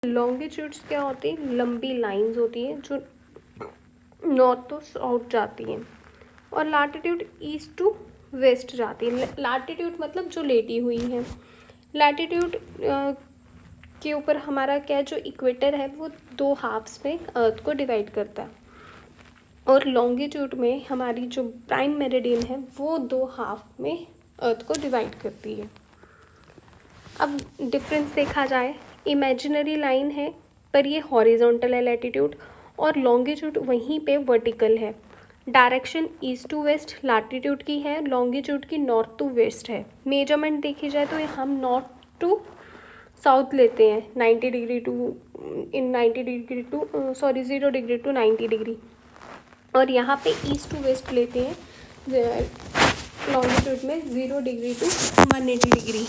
Longitudes क्या होती है? लंबी लाइंस होती है जो नॉर्थ टू साउथ जाती हैं, और लैटिट्यूड ईस्ट टू वेस्ट जाती है। लैटिट्यूड मतलब जो लेटी हुई है। लैटिट्यूड के ऊपर हमारा क्या, जो इक्वेटर है वो दो हाफ्स में अर्थ को डिवाइड करता है, और लॉन्गिट्यूड में हमारी जो प्राइम मेरिडियन है वो दो हाफ में अर्थ को डिवाइड करती है। अब डिफरेंस देखा जाए, इमेजिनरी लाइन है पर ये हॉरिजॉन्टल है लैटिट्यूड, और लॉन्गिट्यूड वहीं पे वर्टिकल है। Direction east to west latitude की है, लॉन्गिट्यूड की नॉर्थ टू वेस्ट है। मेजरमेंट देखी जाए तो हम नॉर्थ टू साउथ लेते हैं 90 degree to 0 degree to 90 degree, और यहाँ पे ईस्ट टू वेस्ट लेते हैं लॉन्गिट्यूड में 0 degree to 180 degree.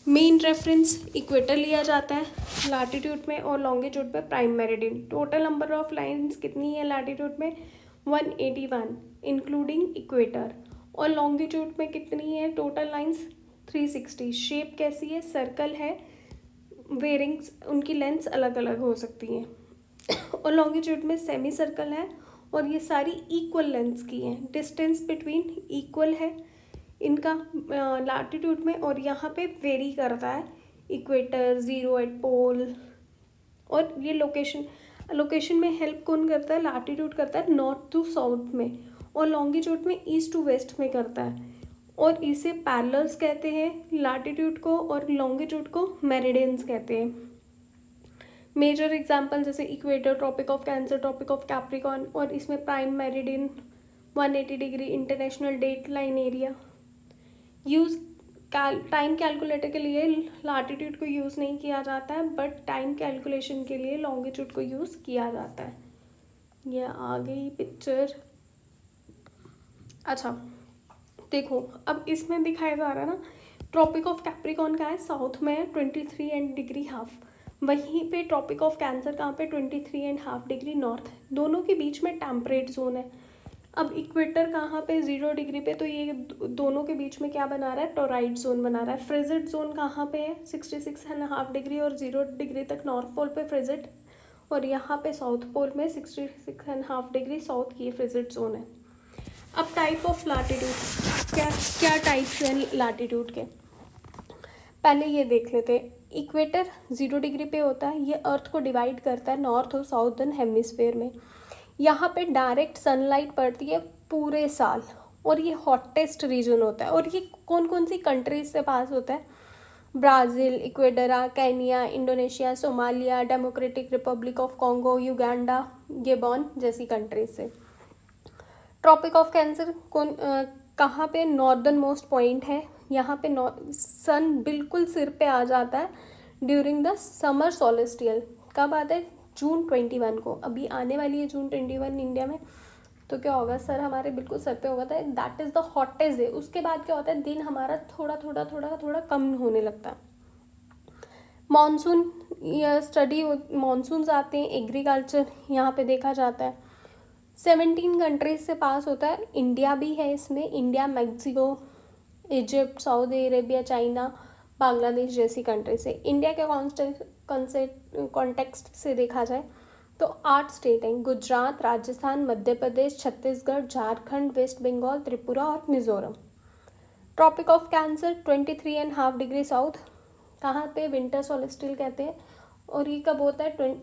Main reference equator लिया जाता है लैटिट्यूड में, और लॉन्गिट्यूड में prime meridian. Total number of lines कितनी है लैटिट्यूड में? 181 इंक्लूडिंग इक्वेटर, और लॉन्गिट्यूड में कितनी है टोटल लाइंस? 360। शेप कैसी है? सर्कल है, वेरिंग्स उनकी लेंथ्स अलग अलग हो सकती हैं। और लॉन्गिट्यूड में सेमी सर्कल है, और ये सारी इक्वल लेंथ्स की हैं। डिस्टेंस बिटवीन इक्वल है इनका लैटिट्यूड में, और यहाँ पे वेरी करता है इक्वेटर, 0 एट पोल। और ये लोकेशन में हेल्प कौन करता है? लैटिट्यूड करता है नॉर्थ टू साउथ में, और लॉन्गिट्यूड में ईस्ट टू वेस्ट में करता है। और इसे पैरेलल्स कहते हैं लैटिट्यूड को, और लॉन्गिट्यूड को मेरिडियंस कहते हैं। मेजर एग्जाम्पल जैसे equator, tropic of cancer, tropic of capricorn, और इसमें prime meridian 180 degree, international date line area. Use time calculator के लिए लैटिट्यूड को यूज़ नहीं किया जाता है, बट टाइम कैलकुलेशन के लिए लॉन्गिट्यूड को यूज़ किया जाता है। यह आ गई पिक्चर। अच्छा देखो, अब इसमें दिखाया जा रहा है ना, ट्रॉपिक ऑफ कैप्रिकॉर्न का है साउथ में है 23 डिग्री हाफ, वहीं पे ट्रॉपिक ऑफ कैंसर कहाँ पे? 23.5 डिग्री नॉर्थ। दोनों के बीच में टेम्परेट जोन है। अब इक्वेटर कहाँ पे? 0 डिग्री पे, तो ये दोनों के बीच में क्या बना रहा है? टोराइड जोन बना रहा है। फ्रिजिड जोन कहाँ पे है? 66.5 डिग्री और 0 डिग्री तक नॉर्थ पोल पे फ्रिजिड, और यहाँ पे साउथ पोल में 66.5 डिग्री साउथ की फ्रिजिड जोन है। अब टाइप ऑफ लैटिट्यूड, क्या टाइप्स हैं लैटिट्यूड के, पहले ये देख लेते हैं। इक्वेटर 0 डिग्री पे होता है, ये अर्थ को डिवाइड करता है नॉर्थ और साउथर्न हेमिस्फेयर में। यहाँ पे डायरेक्ट सनलाइट पड़ती है पूरे साल, और ये हॉटेस्ट रीजन होता है। और ये कौन कौन सी कंट्रीज से पास होता है? Brazil, Ecuador, Kenya, Indonesia, Somalia, Democratic Republic of Congo, Uganda, Gabon जैसी कंट्रीज से। ट्रॉपिक ऑफ कैंसर कहाँ पे? नॉर्दर्न मोस्ट पॉइंट है। यहाँ पे सन बिल्कुल सिर पे आ जाता है ड्यूरिंग द समर सोलेस्टियल। कब आता है? जून 21 को। अभी आने वाली है जून 21 इंडिया में, तो क्या होगा? सर हमारे बिल्कुल सर पे होगा था। That is the hottest day. उसके बाद क्या होता है? दिन हमारा थोड़ा थोड़ा थोड़ा थोड़ा कम होने लगता है। मानसून या स्टडी, मानसून आते हैं, एग्रीकल्चर यहाँ पे देखा जाता है। 17 कंट्रीज से पास होता है, इंडिया भी है इसमें। India, Mexico, Egypt, Saudi Arabia, China, Bangladesh जैसी कंट्री से। इंडिया के कॉन्टेक्स्ट से देखा जाए तो 8 स्टेट हैं: गुजरात, राजस्थान, मध्य प्रदेश, छत्तीसगढ़, झारखंड, वेस्ट बंगाल, त्रिपुरा और Mizoram. Tropic of cancer 23.5 degree south, कहाँ पे? विंटर सोलेस्टियल कहते हैं। और ये कब होता है?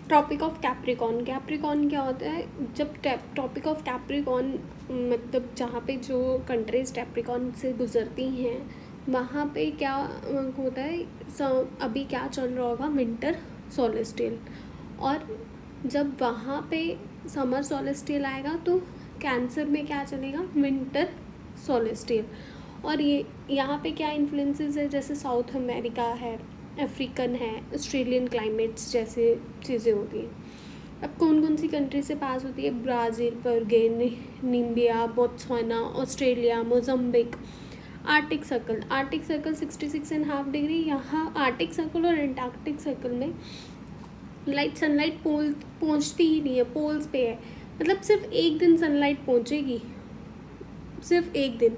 Tropic of Capricorn. कैप्रिकॉर्न क्या होता है? जब ट्रॉपिक ऑफ कैप्रिकॉर्न मतलब जहाँ पे जो कंट्रीज कैप्रिकॉर्न से गुजरती हैं, वहाँ पे क्या होता है? अभी क्या चल रहा होगा? विंटर सोलेस्टियल। और जब वहाँ पे समर सोलेस्टियल आएगा तो कैंसर में क्या चलेगा? विंटर सोलेस्टियल। और ये यहाँ पे क्या इन्फ्लुएंसेस है? जैसे साउथ अमेरिका है, अफ्रीकन है, ऑस्ट्रेलियन क्लाइमेट्स जैसे चीज़ें होती हैं। अब कौन कौन सी कंट्री से पास होती है? ब्राज़ील, परगेन, Namibia, Botswana, Australia, Mozambique. Arctic Circle 66.5 degree. यहाँ आर्टिक सर्कल और एंटार्क्टिक सर्कल में सनलाइट पहुँचती ही नहीं है, पोल्स पे है। मतलब सिर्फ एक दिन सनलाइट पहुँचेगी, सिर्फ एक दिन।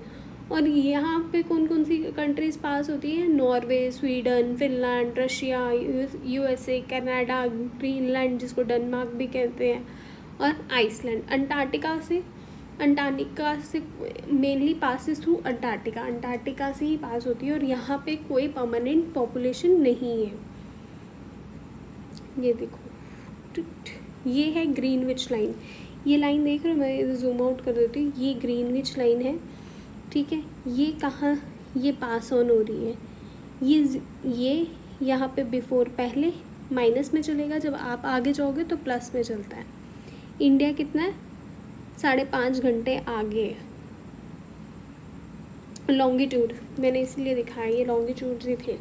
और यहाँ पे कौन कौन सी कंट्रीज़ पास होती हैं? Norway, Sweden, Finland, Russia, USA, Canada, Greenland जिसको डेनमार्क भी कहते हैं, और आइसलैंड। अंटार्कटिका से मेनली पासिस थ्रू अंटार्कटिका से ही पास होती है, और यहाँ पे कोई परमानेंट पॉपुलेशन नहीं है। ये देखो, ये है ग्रीनविच लाइन। ये लाइन देख रहे हो, मैं जूम आउट कर देती हूँ। ये ग्रीनविच लाइन है, ठीक है। ये कहाँ, ये पास ऑन हो रही है। ये यहाँ पे बिफोर, पहले माइनस में चलेगा, जब आप आगे जाओगे तो प्लस में चलता है। इंडिया कितना है? 5.5 घंटे आगे है। लॉन्गिट्यूड मैंने इसलिए दिखाया, ये लॉन्गिट्यूड ही थे।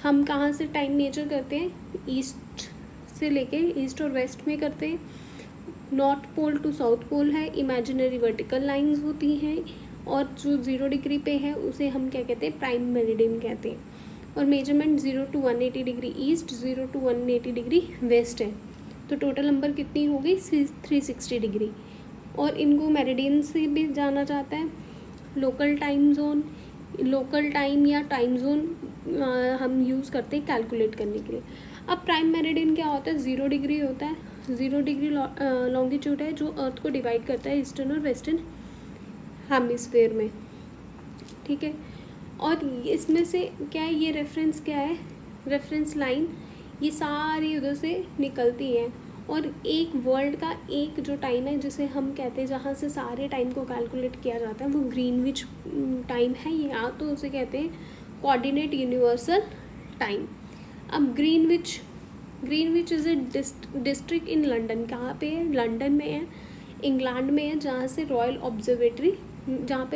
हम कहाँ से टाइम मेजर करते हैं? ईस्ट से लेके, ईस्ट और वेस्ट में करते हैं। North pole to south pole है, इमेजिनरी वर्टिकल लाइंस होती हैं, और जो 0 डिग्री पे है उसे हम क्या कहते हैं? प्राइम मेरिडियन कहते हैं। और measurement 0 to 180 degree east, 0 to 180 degree west है। तो टोटल नंबर कितनी हो गई? 360 डिग्री। और इनको मेरिडियन से भी जाना जाता है। Local time zone, local time या टाइम जोन हम यूज़ करते हैं कैलकुलेट करने के लिए। अब प्राइम मेरिडियन क्या होता है? 0 डिग्री होता है। 0 डिग्री लॉन्गिट्यूड है जो अर्थ को डिवाइड करता है ईस्टर्न और वेस्टर्न हेमिस्फीयर में, ठीक है। और इसमें से क्या है? ये रेफरेंस क्या है? रेफरेंस लाइन, ये सारी उधर से निकलती हैं। और एक वर्ल्ड का एक जो टाइम है जिसे हम कहते हैं, जहाँ से सारे टाइम को कैलकुलेट किया जाता है, वो ग्रीनविच टाइम है, या तो उसे कहते हैं कोऑर्डिनेट यूनिवर्सल टाइम। अब Greenwich is a district in London. कहाँ पे है? लंदन में है, इंग्लैंड में है, जहाँ पे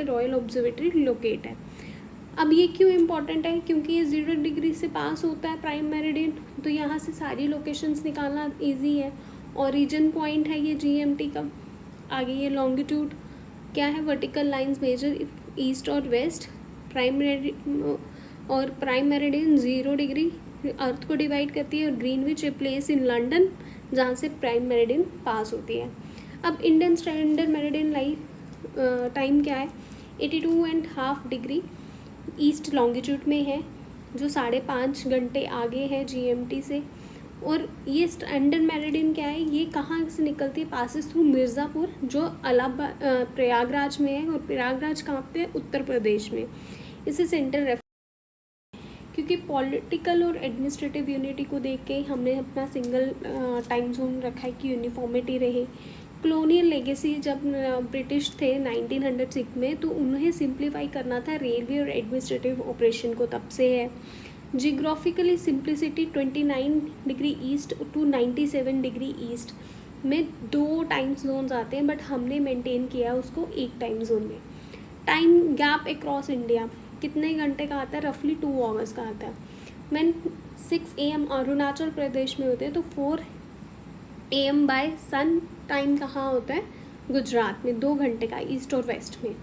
रॉयल ऑब्जर्वेटरी लोकेट है। अब ये क्यों इम्पॉर्टेंट है? क्योंकि ये 0 डिग्री से पास होता है प्राइम मेरिडियन, तो यहाँ से सारी लोकेशंस निकालना इजी है। ओरिजिन पॉइंट है ये GMT का। आगे ये लॉन्गिट्यूड क्या है? वर्टिकल लाइंस मेजर ईस्ट और वेस्ट। प्राइम मेरिडियन 0 डिग्री अर्थ को डिवाइड करती है, और Greenwich a place in London जहाँ से प्राइम मेरिडियन पास होती है। अब इंडियन स्टैंडर्ड मेरिडियन टाइम क्या है? 82.5 डिग्री ईस्ट लॉन्गिट्यूड में है, जो 5.5 घंटे आगे है GMT से। और ये स्टैंडर्ड मेरिडियन क्या है? ये कहाँ से निकलती है? पासिस थ्रू मिर्ज़ापुर, जो प्रयागराज में है। और प्रयागराज कहाँ पे है? उत्तर प्रदेश में। इसे सेंटर क्योंकि पॉलिटिकल और एडमिनिस्ट्रेटिव यूनिटी को देख के हमने अपना सिंगल टाइम जोन रखा है कि यूनिफॉर्मिटी रहे। कॉलोनियल लेगेसी, जब ब्रिटिश थे 1906 में, तो उन्हें सिंप्लीफाई करना था रेलवे और एडमिनिस्ट्रेटिव ऑपरेशन को, तब से है। Geographically simplicity 29 degree east to 97 degree east में 2 टाइम जोन्स आते हैं, बट हमने मेंटेन किया उसको एक टाइम जोन में। टाइम गैप अक्रॉस इंडिया कितने घंटे का आता है? रफली 2 आवर्स का आता है। मैन 6 AM अरुणाचल प्रदेश में होते हैं, तो 4 AM बाय सन टाइम कहाँ होता है? गुजरात में, 2 घंटे का ईस्ट और वेस्ट में।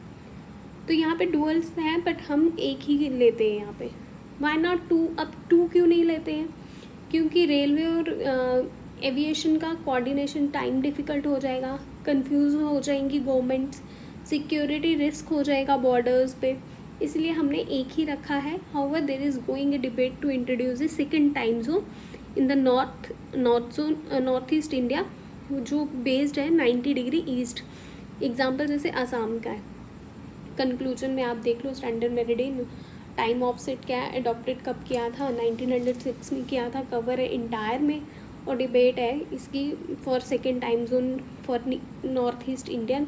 तो यहाँ पे डुअल्स हैं, बट हम एक ही लेते हैं यहाँ पे। Why not 2? अब 2 क्यों नहीं लेते हैं? क्योंकि रेलवे और एविएशन का कोऑर्डिनेशन टाइम डिफ़िकल्ट हो जाएगा, कंफ्यूज हो जाएंगी गवर्नमेंट्स, सिक्योरिटी रिस्क हो जाएगा बॉर्डर्स पे, इसलिए हमने एक ही रखा है। However there is going a debate to introduce a second time zone in the North East India, जो बेस्ड है 90 डिग्री ईस्ट। एग्जाम्पल जैसे आसाम का है। कंक्लूजन में आप देख लो, स्टैंडर्ड मेरिडियन टाइम ऑफसेट क्या है, अडॉप्टेड कब किया था? 1906 में किया था। कवर है इंटायर में, और डिबेट है इसकी for second time zone for north east Indian.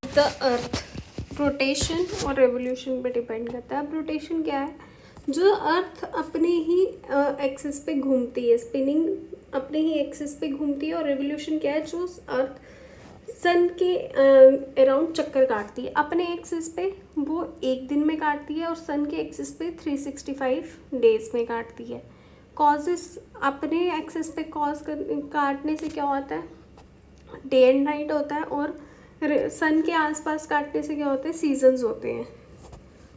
The earth rotation और रेवोल्यूशन पे डिपेंड करता है। अब रोटेशन क्या है? जो अर्थ अपने ही एक्सिस पे घूमती है, स्पिनिंग अपने ही एक्सिस पे घूमती है। और रेवोल्यूशन क्या है? जो अर्थ सन के अराउंड चक्कर काटती है अपने एक्सिस पे, वो एक दिन में काटती है, और सन के एक्सिस पे 365 डेज में काटती है। कॉजेस, अपने एक्सिस पे काटने से क्या होता है? डे एंड नाइट होता है। और सन के आसपास काटने से क्या होते हैं? सीजन्स होते हैं।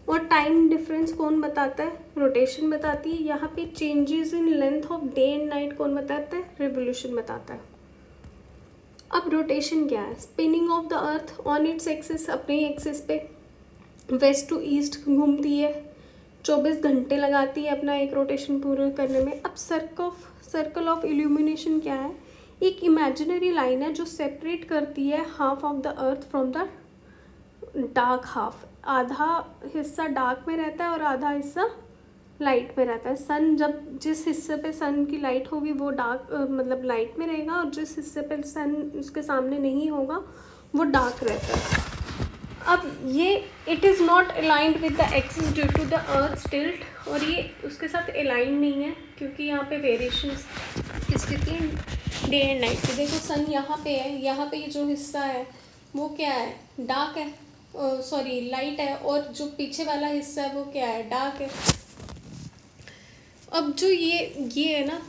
और टाइम डिफरेंस कौन बताता है? रोटेशन बताती है। यहाँ पे changes in length of day and night कौन बताता है? रेवोल्यूशन बताता है। अब रोटेशन क्या है? Spinning of the earth on its axis, अपने एक्सिस पे। वेस्ट टू ईस्ट घूमती है, 24 घंटे लगाती है अपना एक रोटेशन पूरा करने में। अब सर्कल ऑफ इल्यूमिनेशन क्या है? एक इमेजिनरी लाइन है जो सेपरेट करती है half of the earth from the dark half. आधा हिस्सा डार्क में रहता है और आधा हिस्सा लाइट में रहता है। सन जब जिस हिस्से पे सन की लाइट होगी वो डार्क मतलब लाइट में रहेगा, और जिस हिस्से पे सन उसके सामने नहीं होगा वो डार्क रहता है। अब ये it is not aligned with the axis due to the earth tilt, और ये उसके साथ अलाइन नहीं है क्योंकि यहाँ पे वेरिएशंस की स्थिति है डे एंड नाइट की। देखो सन यहाँ पे है, यहाँ पे ये जो हिस्सा है वो क्या है? डार्क है, सॉरी लाइट है, और जो पीछे वाला हिस्सा है वो क्या है? डार्क है। अब जो ये है ना,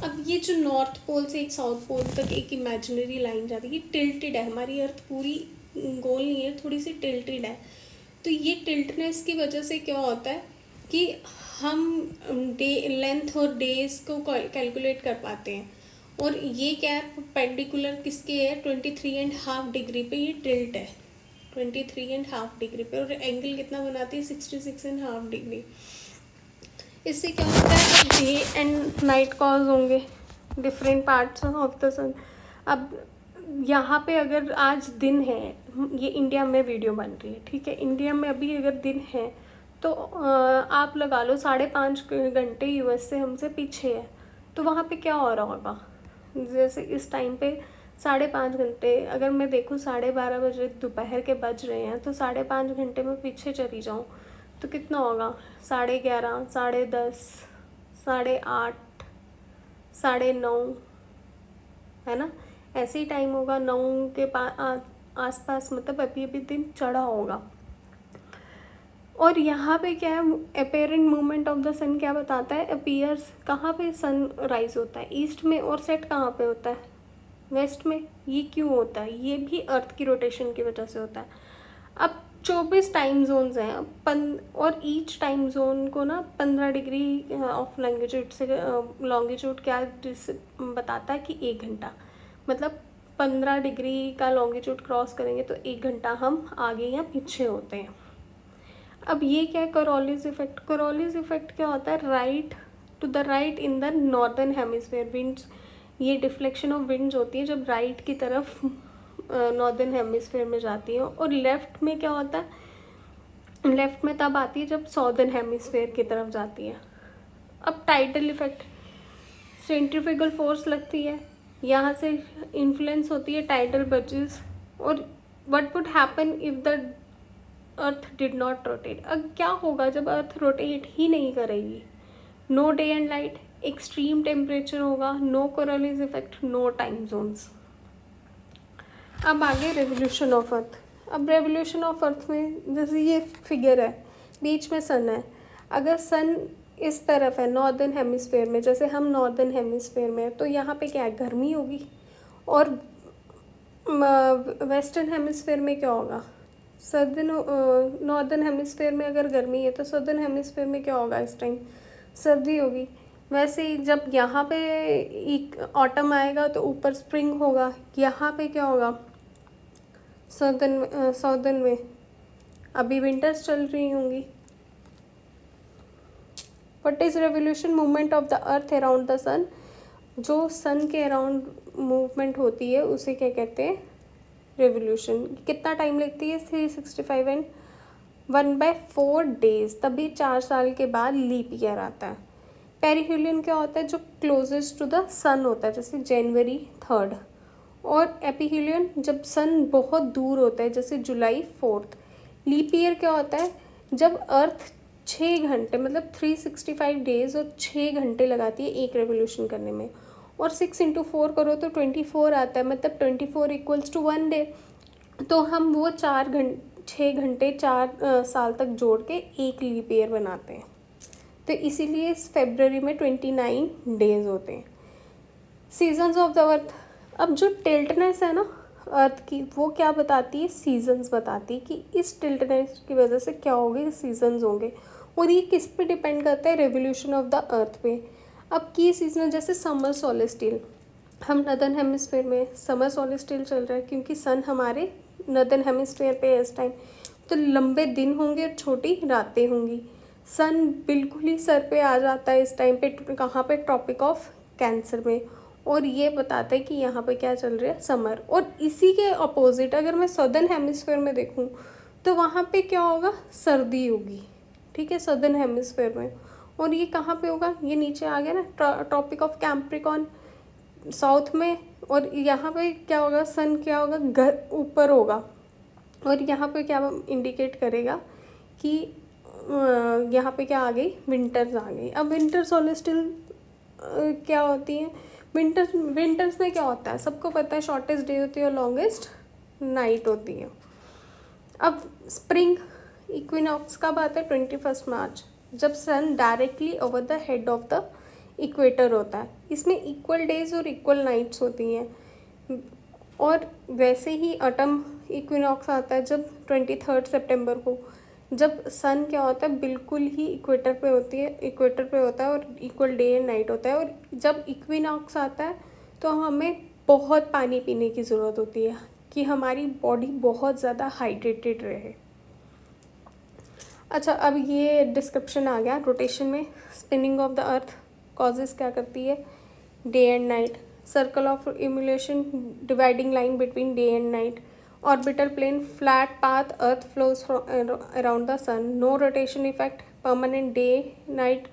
अब ये जो नॉर्थ पोल से एक साउथ पोल तक एक इमेजिनरी लाइन जाती है, ये टिल्टेड है। हमारी अर्थ पूरी गोल नहीं है, थोड़ी सी टिल्टेड है। तो ये टिल्टनेस की वजह से क्या होता है कि हम डे लेंथ और डेज को कैलकुलेट कर पाते हैं। और ये क्या है? परपेंडिकुलर किसके है? 23.5 डिग्री पे ये टिल्ट है, 23.5 डिग्री पे। और एंगल कितना बनाती है? 66.5 डिग्री। इससे क्या होता है? डे एंड नाइट कॉज होंगे डिफरेंट पार्ट्स ऑफ द सन। अब यहाँ पे अगर आज दिन है, ये इंडिया में वीडियो बन रही है, ठीक है, इंडिया में अभी अगर दिन है तो आप लगा लो 5.5 घंटे यूएस से हमसे पीछे है, तो वहाँ पे क्या हो रहा होगा? जैसे इस टाइम पे 5.5 घंटे, अगर मैं देखूँ 12:30 बजे दोपहर के बज रहे हैं, तो 5.5 घंटे में पीछे चली जाऊँ तो कितना होगा? 11:30, 10:30, 8:30, 9:30, है ना? ऐसे ही टाइम होगा 9 के आसपास, मतलब अभी अभी दिन चढ़ा होगा। और यहाँ पे क्या है? अपेरेंट मूवमेंट ऑफ द सन क्या बताता है? अपीयर्स कहाँ पे सन राइज होता है? ईस्ट में। और सेट कहाँ पे होता है? वेस्ट में। ये क्यों होता है? ये भी अर्थ की रोटेशन की वजह से होता है। अब 24 टाइम जोन्स हैं, और ईच टाइम जोन को ना 15 डिग्री ऑफ लॉन्गिट्यूड से लॉन्गिट्यूड क्या बताता है कि 1 घंटा, मतलब 15 डिग्री का लॉन्गिट्यूड क्रॉस करेंगे तो 1 घंटा हम आगे या पीछे होते हैं। अब ये क्या है? Coriolis effect. कोरोलिस इफेक्ट क्या होता है? Right to the right in the northern hemisphere winds. ये डिफ्लेक्शन ऑफ विंड्स होती है जब राइट की तरफ नॉर्दर्न हेमिस्फीयर में जाती है, और लेफ़्ट में क्या होता है? लेफ़्ट में तब आती है जब साउदर्न हेमिस्फीयर की तरफ जाती है। अब टाइडल इफेक्ट, सेंट्रीफ्यूगल फोर्स लगती है, यहाँ से इन्फ्लुएंस होती है टाइडल बजेस। और what would happen if the earth did not rotate? अब क्या होगा जब अर्थ रोटेट ही नहीं करेगी? No day and light, extreme temperature होगा, no Coriolis effect, no time zones. अब आगे रेवोल्यूशन ऑफ अर्थ। अब रेवोल्यूशन ऑफ अर्थ में जैसे ये फिगर है, बीच में सन है। अगर सन इस तरफ है नॉर्दर्न हेमिस्फीयर में, जैसे हम नॉर्दर्न हेमिस्फीयर में, तो यहाँ पे क्या है? गर्मी होगी। और वेस्टर्न हेमिस्फीयर में क्या होगा? नॉर्दर्न हेमिस्फीयर में अगर गर्मी है तो सदर्न हेमिस्फीयर में क्या होगा? इस टाइम सर्दी होगी। वैसे ही जब यहाँ पे एक ऑटम आएगा तो ऊपर स्प्रिंग होगा, यहाँ पे क्या होगा? साउदर्न में अभी विंटर्स चल रही होंगी। What is revolution? Movement of the earth around the sun. जो सन के अराउंड मूवमेंट होती है उसे क्या कहते हैं? रेवोल्यूशन। कितना टाइम लगती है? 365 एंड 1/4 डेज। तभी 4 साल के बाद लीप ईयर आता है। पेरिहेलियन क्या होता है? जो क्लोजेस्ट टू द सन होता है, जैसे जनवरी 3rd। और एपिहेलियन जब सन बहुत दूर होता है, जैसे जुलाई 4th। लीप ईयर क्या होता है? जब अर्थ 6 घंटे, मतलब 365 डेज और 6 घंटे लगाती है एक रेवोल्यूशन करने में। और 6 × 4 करो तो 24 आता है, मतलब 24 = 1 डे। तो हम वो 6 घंटे 4 साल तक जोड़ के एक लीप ईयर बनाते हैं। तो इसीलिए इस फरवरी में 29 डेज होते हैं। सीजन्स ऑफ द अर्थ। अब जो टिल्टनेस है ना अर्थ की, वो क्या बताती है? सीजन्स बताती है कि इस टिल्टनेस की वजह से क्या होगी? सीजन्स होंगे। और ये किस पे डिपेंड करता है? रेवोल्यूशन ऑफ द अर्थ पे। अब की सीजन, जैसे समर सोलेस्टियल, हम नदर्न हेमिस्फीयर में समर सोलेस्टियल चल रहा है क्योंकि सन हमारे नदर्न हेमिस्फीयर पे है इस टाइम। तो लंबे दिन होंगे और छोटी रातें होंगी। सन बिल्कुल ही सर पे आ जाता है इस टाइम पे, कहाँ पे, ट्रॉपिक ऑफ कैंसर में, और ये बताता है कि यहाँ पे क्या चल रहा है, समर। और इसी के अपोजिट अगर मैं सदर्न हेमिस्फेयर में देखूँ तो वहाँ पे क्या होगा, सर्दी होगी, ठीक है, सदर्न हेमिस्फेयर में। और ये कहाँ पे होगा, ये नीचे आ गया ना, ट्रॉपिक ऑफ कैप्रिकॉर्न साउथ में। और यहाँ पे क्या होगा, सन क्या होगा, घर ऊपर होगा। और यहाँ पे क्या इंडिकेट करेगा कि यहाँ पे क्या आ गई, विंटर्स आ गई। अब विंटर सोलेस्टियल क्या होती है, विंटर्स में क्या होता है, सबको पता है, शॉर्टेस्ट डे होती है और लॉन्गेस्ट नाइट होती है। अब स्प्रिंग इक्विनॉक्स कब आता है, 21 मार्च, जब sun directly over the head of the equator होता है। इसमें इक्वल डेज और इक्वल नाइट्स होती हैं। और वैसे ही ऑटम इक्विनॉक्स आता है जब 23 सितंबर को, जब सन क्या होता है, बिल्कुल ही इक्वेटर पे होती है, इक्वेटर पे होता है और इक्वल डे एंड नाइट होता है। और जब इक्विनॉक्स आता है तो हमें बहुत पानी पीने की ज़रूरत होती है कि हमारी बॉडी बहुत ज़्यादा हाइड्रेटेड रहे। अच्छा, अब ये डिस्क्रिप्शन आ गया रोटेशन में। Spinning of the earth causes क्या करती है, day and night, circle of illumination, dividing line between day and night, orbital plane, flat path, earth flows around the sun, no rotation effect, permanent day night,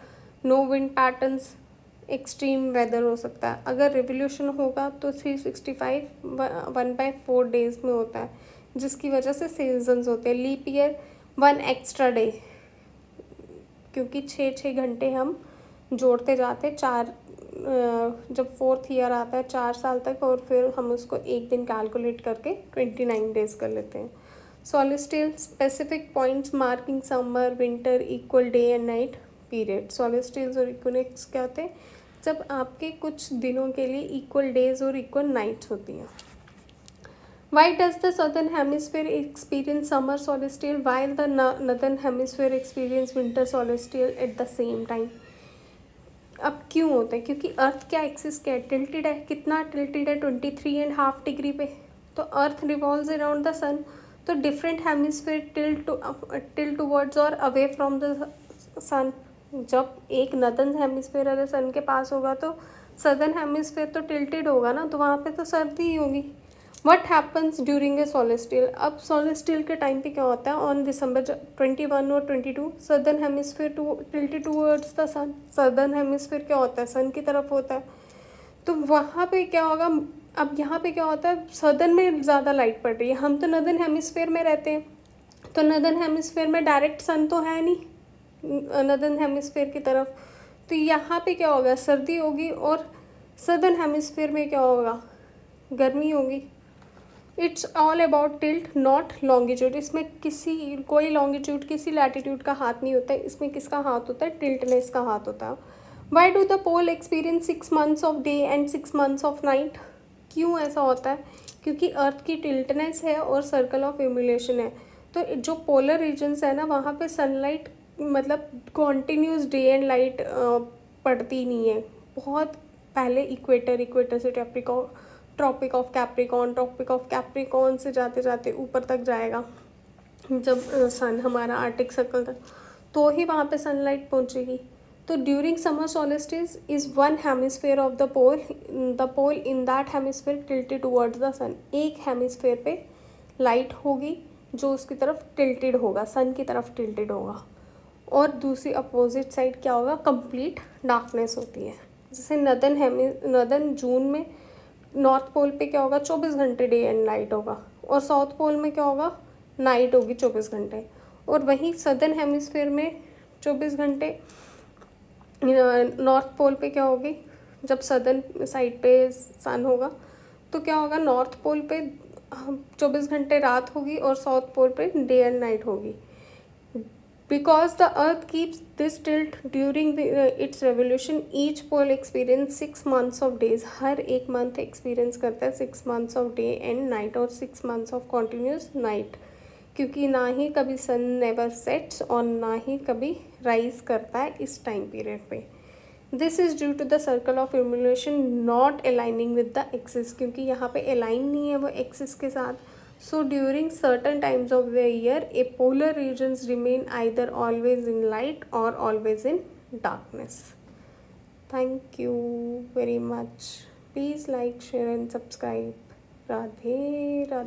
no wind patterns, extreme weather हो सकता है। अगर revolution होगा तो 365 1/4 days में होता है, जिसकी वजह से सीजन्स होते हैं। लीप ईयर 1 एक्स्ट्रा डे, क्योंकि 6 घंटे हम जोड़ते जाते, जब 4th ईयर आता है 4 साल तक, और फिर हम उसको एक दिन कैलकुलेट करके 29 डेज कर लेते हैं। Solstice specific points marking summer winter equal day and night period. Solstices और इक्विनॉक्स क्या होते हैं, जब आपके कुछ दिनों के लिए इक्वल डेज और इक्वल नाइट्स होती हैं। Why does the southern hemisphere experience summer solstice while the northern hemisphere experience winter solstice at the same time? अब क्यों होता है, क्योंकि अर्थ क्या एक्सिस क्या है, टिल्टेड है। कितना टिल्टेड है, 23.5 डिग्री पे। तो अर्थ रिवॉल्व्स अराउंड द सन, तो डिफरेंट हेमिस्फीयर टिल्ट टुवर्ड्स और अवे फ्रॉम द सन। जब एक नॉर्दर्न हेमिस्फीयर अगर सन के पास होगा तो सदर्न हेमिस्फीयर तो टिल्टेड होगा ना, तो वहाँ पे तो सर्दी ही होगी। वट हैपन्स ड्यूरिंग ए सोलेस्टियल, अब सोलेस्टियल के टाइम पे क्या होता है, ऑन दिसंबर 21 और 22 southern hemisphere tilted towards the sun. Southern hemisphere क्या होता है, सन की तरफ होता है। तो वहाँ पे क्या होगा, अब यहाँ पे क्या होता है, सदर्न में ज़्यादा लाइट पड़ रही है, हम तो नॉर्दर्न हेमिस्फीयर में रहते हैं, तो नॉर्दर्न हेमिस्फीयर में डायरेक्ट सन तो है नहीं नॉर्दर्न हेमिस्फीयर की तरफ, तो यहाँ पे क्या होगा, सर्दी होगी। और सदर्न हेमिस्फीयर में क्या होगा, गर्मी होगी। It's all about tilt not longitude, इसमें कोई लॉन्गिट्यूड किसी लैटिट्यूड का हाथ नहीं होता है, इसमें किसका हाथ होता है, टिल्टनेस का हाथ होता है। Why do the pole experience 6 months of day and 6 months of night, क्यों ऐसा होता है, क्योंकि अर्थ की टिल्टनेस है और सर्कल ऑफ इम्यूलेशन है। तो जो पोलर रीजन्स है ना, वहाँ पे सनलाइट मतलब कॉन्टीन्यूस डे एंड लाइट पड़ती नहीं है। बहुत पहले इक्वेटर से ट्रॉपिक ऑफ कैप्रिकॉर्न से जाते जाते ऊपर तक जाएगा, जब सन हमारा आर्टिक सर्कल तक, तो ही वहाँ पे सनलाइट पहुँचेगी। तो during summer solstice is one hemisphere of the pole in that hemisphere tilted towards the sun, एक हेमिस्फेयर पे लाइट होगी जो उसकी तरफ टिल्टेड होगा, सन की तरफ टिल्टेड होगा, और दूसरी अपोजिट साइड क्या होगा, कंप्लीट डार्कनेस होती है। जैसे नॉर्दर्न जून में नॉर्थ पोल पे क्या होगा, 24 घंटे डे एंड नाइट होगा, और साउथ पोल में क्या होगा, नाइट होगी 24 घंटे। और वहीं सदर्न हेमिस्फीयर में 24 घंटे, नॉर्थ पोल पे क्या होगी, जब सदर्न साइड पे सन होगा तो क्या होगा, नॉर्थ पोल पे 24 घंटे रात होगी और साउथ पोल पे डे एंड नाइट होगी। Because the earth keeps this tilt during its revolution, each pole experience 6 months of days, हर एक मंथ एक्सपीरियंस करता है 6 months of day and night और 6 months of continuous night, क्योंकि ना ही कभी sun never sets और ना ही कभी राइज करता है इस टाइम पीरियड पे। This is due to the circle of illumination not aligning with the axis, क्योंकि यहाँ पे अलाइन नहीं है वो एक्सिस के साथ, So during certain times of the year, a polar regions remain either always in light or always in darkness. Thank you very much. Please like, share and subscribe. Radhe Radhe.